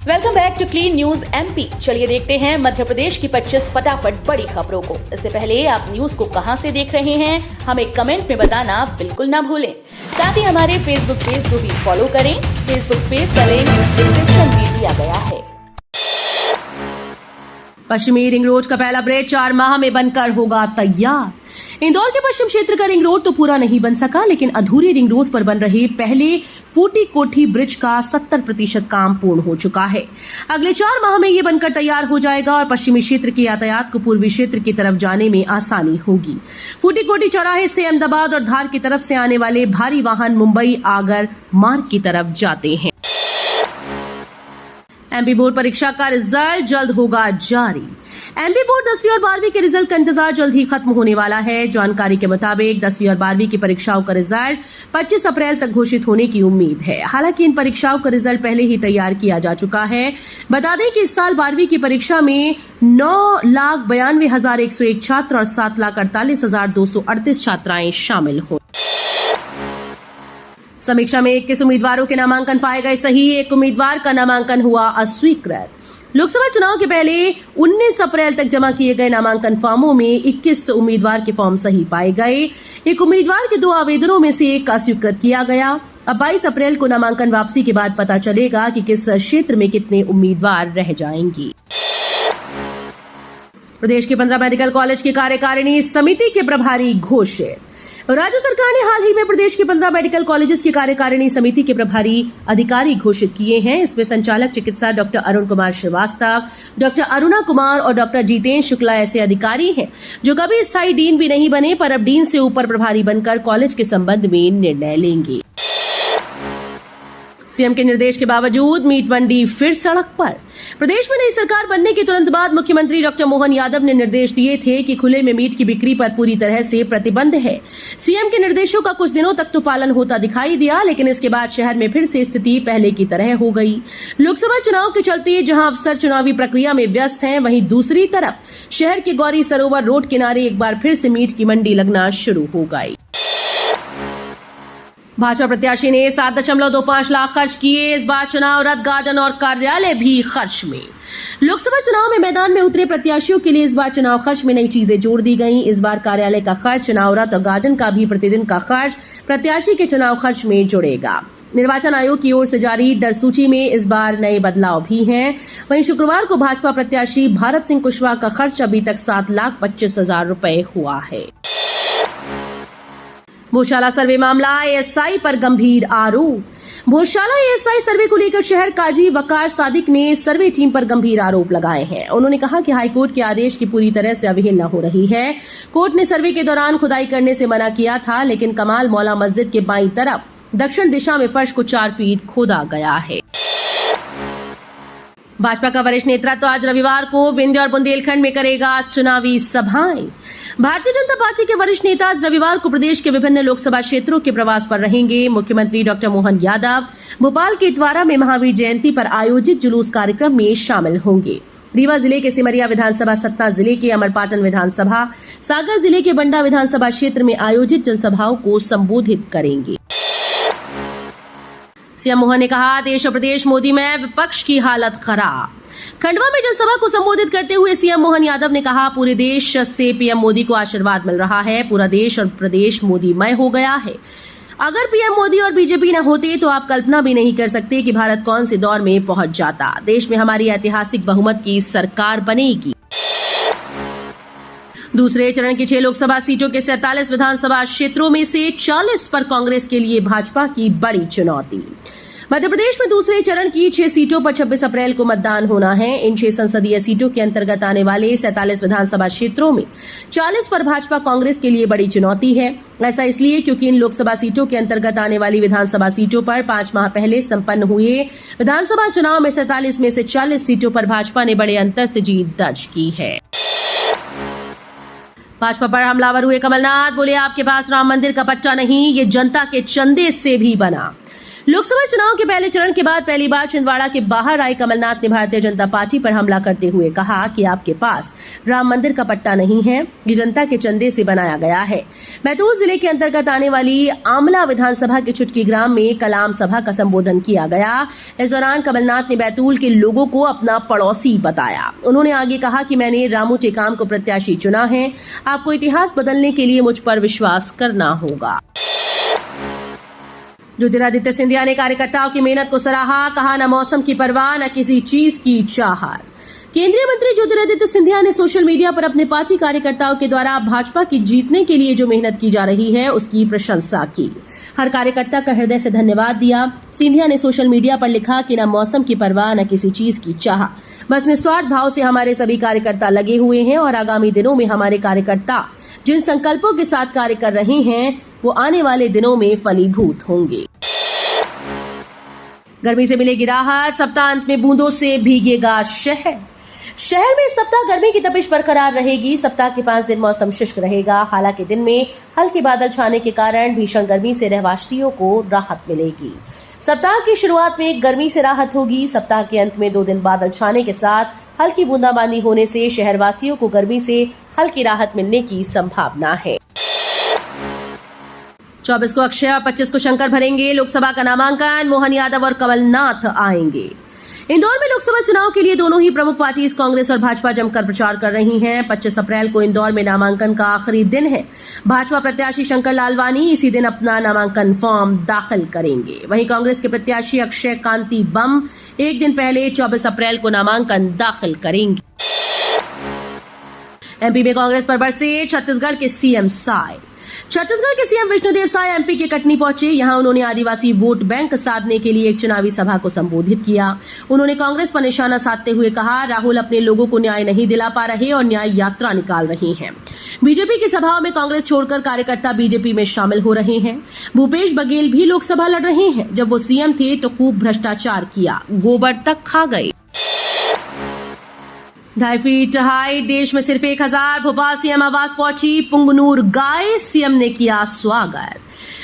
Welcome back to clean news MP. चलिए देखते हैं मध्य प्रदेश की 25 फटाफट बड़ी खबरों को। इससे पहले आप न्यूज को कहां से देख रहे हैं हमें कमेंट में बताना बिल्कुल ना भूलें। साथ ही हमारे फेसबुक पेज को भी फॉलो करें। फेसबुक पेज का लिंक डिस्क्रिप्शन में दिया गया है। पश्चिमी रिंग रोड का पहला ब्रिज 4 माह में बनकर होगा तैयार। इंदौर के पश्चिम क्षेत्र का रिंग रोड तो पूरा नहीं बन सका, लेकिन अधूरे रिंग रोड पर बन रहे पहले फूटी कोठी ब्रिज का 70% काम पूर्ण हो चुका है। अगले 4 माह में ये बनकर तैयार हो जाएगा और पश्चिमी क्षेत्र के यातायात को पूर्वी क्षेत्र की तरफ जाने में आसानी होगी। फूटी कोठी चौराहे से अहमदाबाद और धार की तरफ से आने वाले भारी वाहन मुंबई आगर मार्ग की तरफ जाते हैं। एमपी बोर्ड परीक्षा का रिजल्ट जल्द होगा जारी। एमपी बोर्ड 10वीं और 12वीं के रिजल्ट का इंतजार जल्द ही खत्म होने वाला है। जानकारी के मुताबिक 10वीं और 12वीं की परीक्षाओं का रिजल्ट 25 अप्रैल तक घोषित होने की उम्मीद है। हालांकि इन परीक्षाओं का रिजल्ट पहले ही तैयार किया जा चुका है। बता दें कि इस साल 12वीं की परीक्षा में 9,92,101 छात्र और 7,48,238 छात्राएं शामिल हुई। समीक्षा में 21 उम्मीदवारों के नामांकन पाए गए सही, एक उम्मीदवार का नामांकन हुआ अस्वीकृत। लोकसभा चुनाव के पहले 19 अप्रैल तक जमा किए गए नामांकन फॉर्मों में 21 उम्मीदवार के फॉर्म सही पाए गए। एक उम्मीदवार के 2 आवेदनों में से एक अस्वीकृत किया गया। अब 22 अप्रैल को नामांकन वापसी के बाद पता चलेगा कि किस क्षेत्र में कितने उम्मीदवार रह जाएंगे। प्रदेश के 15 मेडिकल कॉलेज की कार्यकारिणी समिति के प्रभारी घोषित। राज्य सरकार ने हाल ही में प्रदेश के 15 मेडिकल कॉलेजेस की कार्यकारिणी समिति के प्रभारी अधिकारी घोषित किए हैं। इसमें संचालक चिकित्सा डॉक्टर अरुण कुमार श्रीवास्तव, डॉक्टर अरुणा कुमार और डॉक्टर जितेंद्र शुक्ला ऐसे अधिकारी हैं जो कभी स्थायी डीन भी नहीं बने, पर अब डीन से ऊपर प्रभारी बनकर कॉलेज के संबंध में निर्णय लेंगे। सीएम के निर्देश के बावजूद मीट मंडी फिर सड़क पर। प्रदेश में नई सरकार बनने के तुरंत बाद मुख्यमंत्री डॉक्टर मोहन यादव ने निर्देश दिए थे कि खुले में मीट की बिक्री पर पूरी तरह से प्रतिबंध है। सीएम के निर्देशों का कुछ दिनों तक तो पालन होता दिखाई दिया, लेकिन इसके बाद शहर में फिर से स्थिति पहले की तरह हो गई। लोकसभा चुनाव के चलते जहां अफसर चुनावी प्रक्रिया में व्यस्त हैं, वहीं दूसरी तरफ शहर के गौरी सरोवर रोड किनारे एक बार फिर से मीट की मंडी लगना शुरू हो गई। भाजपा प्रत्याशी ने 7.25 लाख खर्च किए। इस बार चुनाव रथ, गार्डन और कार्यालय भी खर्च में। लोकसभा चुनाव में मैदान में उतरे प्रत्याशियों के लिए इस बार चुनाव खर्च में नई चीजें जोड़ दी गईं। इस बार कार्यालय का खर्च, चुनाव रथ और गार्डन का भी प्रतिदिन का खर्च प्रत्याशी के चुनाव खर्च में जुड़ेगा। निर्वाचन आयोग की ओर से जारी दर सूची में इस बार नए बदलाव भी हैं। वहीं शुक्रवार को भाजपा प्रत्याशी भारत सिंह कुशवाहा का खर्च अभी तक 7,25,000 रुपए हुआ है। भोजशाला सर्वे मामला, एएसआई पर गंभीर आरोप। भोजशाला एएसआई सर्वे को लेकर शहर काजी वकार सादिक ने सर्वे टीम पर गंभीर आरोप लगाए हैं। उन्होंने कहा कि हाईकोर्ट के आदेश की पूरी तरह से अवहेलना हो रही है। कोर्ट ने सर्वे के दौरान खुदाई करने से मना किया था, लेकिन कमाल मौला मस्जिद के बाईं तरफ दक्षिण दिशा में फर्श को 4 फीट खोदा गया है। भाजपा का वरिष्ठ नेता तो आज रविवार को विंध्य और बुंदेलखंड में करेगा चुनावी सभाएं। भारतीय जनता पार्टी के वरिष्ठ नेता आज रविवार को प्रदेश के विभिन्न लोकसभा क्षेत्रों के प्रवास पर रहेंगे। मुख्यमंत्री डॉक्टर मोहन यादव भोपाल के इतवारा में महावीर जयंती पर आयोजित जुलूस कार्यक्रम में शामिल होंगे। रीवा जिले के सिमरिया विधानसभा, सतना जिले के अमरपाटन विधानसभा, सागर जिले के बंडा विधानसभा क्षेत्र में आयोजित जनसभाओं को संबोधित करेंगे। सीएम मोहन ने कहा, देश और प्रदेश मोदी में विपक्ष की हालत खराब। खंडवा में जनसभा को संबोधित करते हुए सीएम मोहन यादव ने कहा, पूरे देश से पीएम मोदी को आशीर्वाद मिल रहा है। पूरा देश और प्रदेश मोदीमय हो गया है। अगर पीएम मोदी और बीजेपी न होते तो आप कल्पना भी नहीं कर सकते कि भारत कौन से दौर में पहुंच जाता। देश में हमारी ऐतिहासिक बहुमत की सरकार बनेगी। दूसरे चरण की 6 लोकसभा सीटों के 47 विधानसभा क्षेत्रों में से 40 पर कांग्रेस के लिए भाजपा की बड़ी चुनौती। मध्य प्रदेश में दूसरे चरण की 6 सीटों पर 26 अप्रैल को मतदान होना है। इन 6 संसदीय सीटों के अंतर्गत आने वाले 47 विधानसभा क्षेत्रों में 40 पर भाजपा कांग्रेस के लिए बड़ी चुनौती है। ऐसा इसलिए क्योंकि इन लोकसभा सीटों के अंतर्गत आने वाली विधानसभा सीटों पर 5 माह पहले संपन्न हुए विधानसभा चुनाव में 47 में से 40 सीटों पर भाजपा ने बड़े अंतर से जीत दर्ज की है। भाजपा पर हमलावर हुए कमलनाथ, बोले आपके पास राम मंदिर का पट्टा नहीं, ये जनता के चंदे से भी बना। लोकसभा चुनाव के पहले चरण के बाद पहली बार छिंदवाड़ा के बाहर आए कमलनाथ ने भारतीय जनता पार्टी पर हमला करते हुए कहा कि आपके पास राम मंदिर का पट्टा नहीं है, ये जनता के चंदे से बनाया गया है। बैतूल जिले के अंतर्गत आने वाली आमला विधानसभा के चुटकी ग्राम में कलाम सभा का संबोधन किया गया। इस दौरान कमलनाथ ने बैतूल के लोगों को अपना पड़ोसी बताया। उन्होंने आगे कहा कि मैंने रामू टेकाम को प्रत्याशी चुना है, आपको इतिहास बदलने के लिए मुझ पर विश्वास करना होगा। ज्योतिरादित्य सिंधिया ने कार्यकर्ताओं की मेहनत को सराहा, कहा न मौसम की परवाह न किसी चीज की चाहत। केंद्रीय मंत्री ज्योतिरादित्य सिंधिया ने सोशल मीडिया पर अपने पार्टी कार्यकर्ताओं के द्वारा भाजपा की जीतने के लिए जो मेहनत की जा रही है उसकी प्रशंसा की। हर कार्यकर्ता का हृदय से धन्यवाद दिया। सिंधिया ने सोशल मीडिया पर लिखा कि न मौसम की परवाह न किसी चीज की चाह, बस निस्वार्थ भाव से हमारे सभी कार्यकर्ता लगे हुए हैं और आगामी दिनों में हमारे कार्यकर्ता जिन संकल्पों के साथ कार्य कर रहे हैं वो आने वाले दिनों में फलीभूत होंगे। गर्मी से मिलेगी राहत, सप्ताहांत में बूंदों से भीगेगा शहर में सप्ताह गर्मी की तपिश बरकरार रहेगी। सप्ताह के 5 दिन मौसम शुष्क रहेगा। हालांकि दिन में हल्के बादल छाने के कारण भीषण गर्मी से रहवासियों को राहत मिलेगी। सप्ताह की शुरुआत में गर्मी से राहत होगी। सप्ताह के अंत में 2 दिन बादल छाने के साथ हल्की बूंदाबांदी होने से शहरवासियों को गर्मी से हल्की राहत मिलने की संभावना है। 24 को अक्षय और 25 को शंकर भरेंगे। लोकसभा का नामांकन, मोहन यादव और कमलनाथ आएंगे। इंदौर में लोकसभा चुनाव के लिए दोनों ही प्रमुख पार्टीज कांग्रेस और भाजपा जमकर प्रचार कर रही हैं। 25 अप्रैल को इंदौर में नामांकन का आखिरी दिन है। भाजपा प्रत्याशी शंकर लालवानी इसी दिन अपना नामांकन फॉर्म दाखिल करेंगे। वहीं कांग्रेस के प्रत्याशी अक्षय कांति बम एक दिन पहले 24 अप्रैल को नामांकन दाखिल करेंगे। एमपी में कांग्रेस पर बरसे छत्तीसगढ़ के सीएम साय। छत्तीसगढ़ के सीएम विष्णुदेव साय एमपी के कटनी पहुंचे। यहां उन्होंने आदिवासी वोट बैंक साधने के लिए एक चुनावी सभा को संबोधित किया। उन्होंने कांग्रेस पर निशाना साधते हुए कहा, राहुल अपने लोगों को न्याय नहीं दिला पा रहे और न्याय यात्रा निकाल रहे हैं। बीजेपी की सभाओं में कांग्रेस छोड़कर कार्यकर्ता बीजेपी में शामिल हो रहे हैं। भूपेश बघेल भी लोकसभा लड़ रहे हैं। जब वो सीएम थे तो खूब भ्रष्टाचार किया, गोबर तक खा गए। 2.5 फीट हाइट, देश में सिर्फ 1000। भोपाल सीएम आवास पहुंची पुंगनूर गाय, सीएम ने किया स्वागत।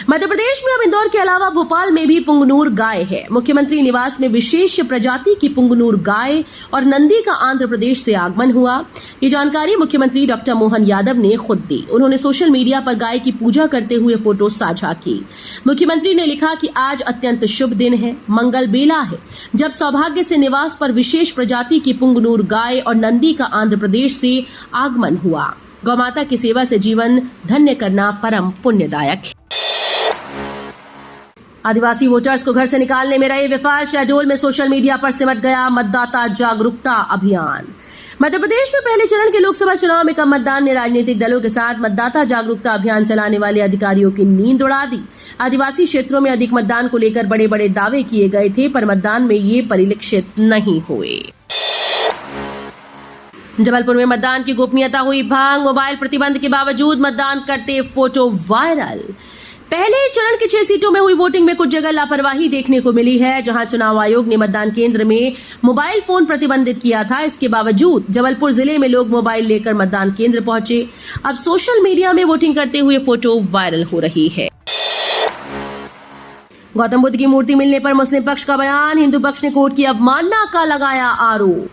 मध्य प्रदेश में अब इंदौर के अलावा भोपाल में भी पुंगनूर गाय है। मुख्यमंत्री निवास में विशेष प्रजाति की पुंगनूर गाय और नंदी का आंध्र प्रदेश से आगमन हुआ। ये जानकारी मुख्यमंत्री डॉक्टर मोहन यादव ने खुद दी। उन्होंने सोशल मीडिया पर गाय की पूजा करते हुए फोटो साझा की। मुख्यमंत्री ने लिखा कि आज अत्यंत शुभ दिन है, मंगल बेला है, जब सौभाग्य से निवास पर विशेष प्रजाति की पुंगनूर गाय और नंदी का आंध्र प्रदेश से आगमन हुआ। गौमाता की सेवा से जीवन धन्य करना परम पुण्यदायक है। आदिवासी वोटर्स को घर से निकालने में रहे विफल। शहडोल में सोशल मीडिया पर सिमट गया मतदाता जागरूकता अभियान। मध्य प्रदेश में पहले चरण के लोकसभा चुनाव में कम मतदान ने राजनीतिक दलों के साथ मतदाता जागरूकता अभियान चलाने वाले अधिकारियों की नींद उड़ा दी। आदिवासी क्षेत्रों में अधिक मतदान को लेकर बड़े बड़े दावे किए गए थे, पर मतदान में ये परिलक्षित नहीं हुए। जबलपुर में मतदान की गोपनीयता हुई भंग। मोबाइल प्रतिबंध के बावजूद मतदान करते फोटो वायरल। पहले चरण की 6 सीटों में हुई वोटिंग में कुछ जगह लापरवाही देखने को मिली है। जहां चुनाव आयोग ने मतदान केंद्र में मोबाइल फोन प्रतिबंधित किया था, इसके बावजूद जबलपुर जिले में लोग मोबाइल लेकर मतदान केंद्र पहुंचे। अब सोशल मीडिया में वोटिंग करते हुए फोटो वायरल हो रही है। गौतम बुद्ध की मूर्ति मिलने पर मुस्लिम पक्ष का बयान। हिंदू पक्ष ने कोर्ट की अवमानना का लगाया आरोप।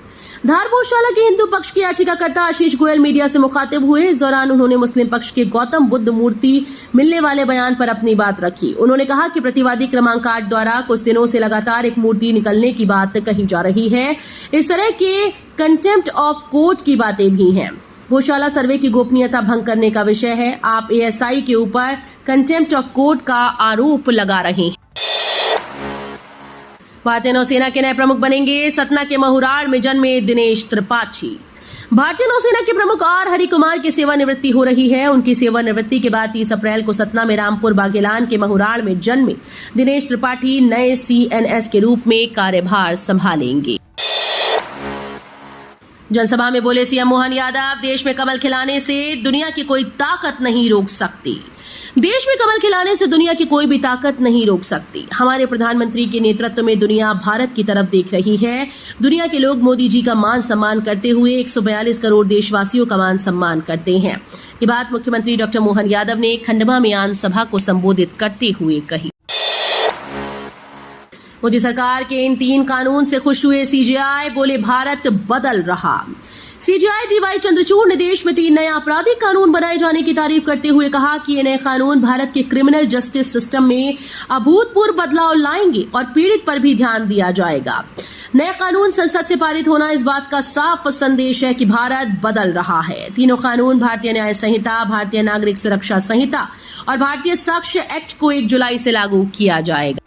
धार गौशाला के हिंदू पक्ष के याचिकाकर्ता आशीष गोयल मीडिया से मुखातिब हुए। इस दौरान उन्होंने मुस्लिम पक्ष के गौतम बुद्ध मूर्ति मिलने वाले बयान पर अपनी बात रखी। उन्होंने कहा कि प्रतिवादी क्रमांक 8 द्वारा कुछ दिनों से लगातार एक मूर्ति निकलने की बात कही जा रही है। इस तरह के कंटेम्प्ट ऑफ कोर्ट की बातें भी हैं। गौशाला सर्वे की गोपनीयता भंग करने का विषय है। आप एएसआई के ऊपर कंटेम्प्ट ऑफ कोर्ट का आरोप लगा रहे हैं। भारतीय नौसेना के नए प्रमुख बनेंगे। सतना के महुराड़ में जन्मे दिनेश त्रिपाठी। भारतीय नौसेना के प्रमुख आर हरि कुमार की सेवानिवृत्ति हो रही है। उनकी सेवानिवृत्ति के बाद 30 अप्रैल को सतना में रामपुर बागेलान के महुराड़ में जन्मे दिनेश त्रिपाठी नए CNS के रूप में कार्यभार संभालेंगे। जनसभा में बोले सीएम मोहन यादव, देश में कमल खिलाने से दुनिया की कोई ताकत नहीं रोक सकती। देश में कमल खिलाने से दुनिया की कोई भी ताकत नहीं रोक सकती। हमारे प्रधानमंत्री के नेतृत्व में दुनिया भारत की तरफ देख रही है। दुनिया के लोग मोदी जी का मान सम्मान करते हुए 142 करोड़ देशवासियों का मान सम्मान करते हैं। ये बात मुख्यमंत्री डॉक्टर मोहन यादव ने खंडवा में आम सभा को संबोधित करते हुए कही। मोदी सरकार के इन 3 कानून से खुश हुए सीजेआई, बोले भारत बदल रहा। सीजेआई डीवाई चंद्रचूड़ ने देश में 3 नए आपराधिक कानून बनाए जाने की तारीफ करते हुए कहा कि ये नए कानून भारत के क्रिमिनल जस्टिस सिस्टम में अभूतपूर्व बदलाव लाएंगे और पीड़ित पर भी ध्यान दिया जाएगा। नए कानून संसद से पारित होना इस बात का साफ संदेश है कि भारत बदल रहा है। तीनों कानून भारतीय न्याय संहिता, भारतीय नागरिक सुरक्षा संहिता और भारतीय साक्ष्य एक्ट को 1 जुलाई से लागू किया जाएगा।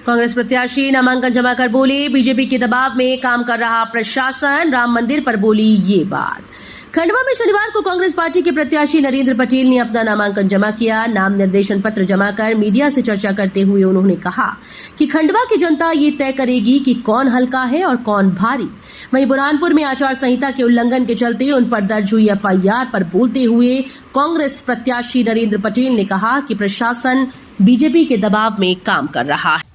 कांग्रेस प्रत्याशी नामांकन जमा कर बोले, बीजेपी के दबाव में काम कर रहा प्रशासन। राम मंदिर पर बोली ये बात। खंडवा में शनिवार को कांग्रेस पार्टी के प्रत्याशी नरेंद्र पटेल ने अपना नामांकन जमा किया। नाम निर्देशन पत्र जमा कर मीडिया से चर्चा करते हुए उन्होंने कहा कि खंडवा की जनता ये तय करेगी कि कौन हल्का है और कौन भारी। वहीं बुरहानपुर में आचार संहिता के उल्लंघन के चलते उन पर दर्ज हुई एफआईआर पर बोलते हुए कांग्रेस प्रत्याशी नरेंद्र पटेल ने कहा कि प्रशासन बीजेपी के दबाव में काम कर रहा है।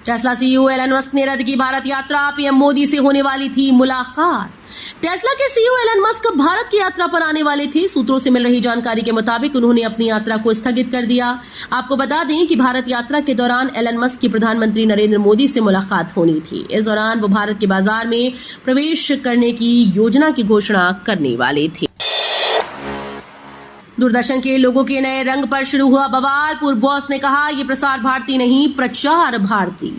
टेस्ला सीईओ एलन मस्क ने रद्द की भारत यात्रा। पीएम मोदी से होने वाली थी मुलाकात। टेस्ला के सीईओ एलन मस्क भारत की यात्रा पर आने वाले थे। सूत्रों से मिल रही जानकारी के मुताबिक उन्होंने अपनी यात्रा को स्थगित कर दिया। आपको बता दें कि भारत यात्रा के दौरान एलन मस्क की प्रधानमंत्री नरेंद्र मोदी से मुलाकात होनी थी। इस दौरान वो भारत के बाजार में प्रवेश करने की योजना की घोषणा करने वाले थे। दूरदर्शन के लोगों के नए रंग पर शुरू हुआ बवाल। पूर्व बॉस ने कहा ये प्रसार भारती नहीं, प्रचार भारती।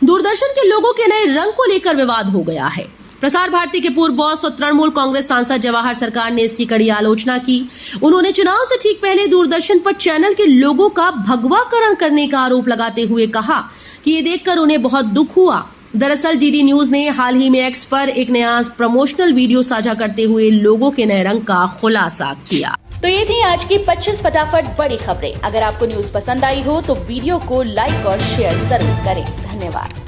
दूरदर्शन के लोगों के नए रंग को लेकर विवाद हो गया है। प्रसार भारती के पूर्व बॉस और तृणमूल कांग्रेस सांसद जवाहर सरकार ने इसकी कड़ी आलोचना की। उन्होंने चुनाव से ठीक पहले दूरदर्शन पर चैनल के लोगों का भगवाकरण करने का आरोप लगाते हुए कहा कि ये देखकर उन्हें बहुत दुख हुआ। दरअसल डीडी न्यूज ने हाल ही में एक्स पर एक नया प्रमोशनल वीडियो साझा करते हुए लोगों के नए रंग का खुलासा किया। तो ये थी आज की 25 फटाफट बड़ी खबरें। अगर आपको न्यूज पसंद आई हो तो वीडियो को लाइक और शेयर जरूर करें। धन्यवाद।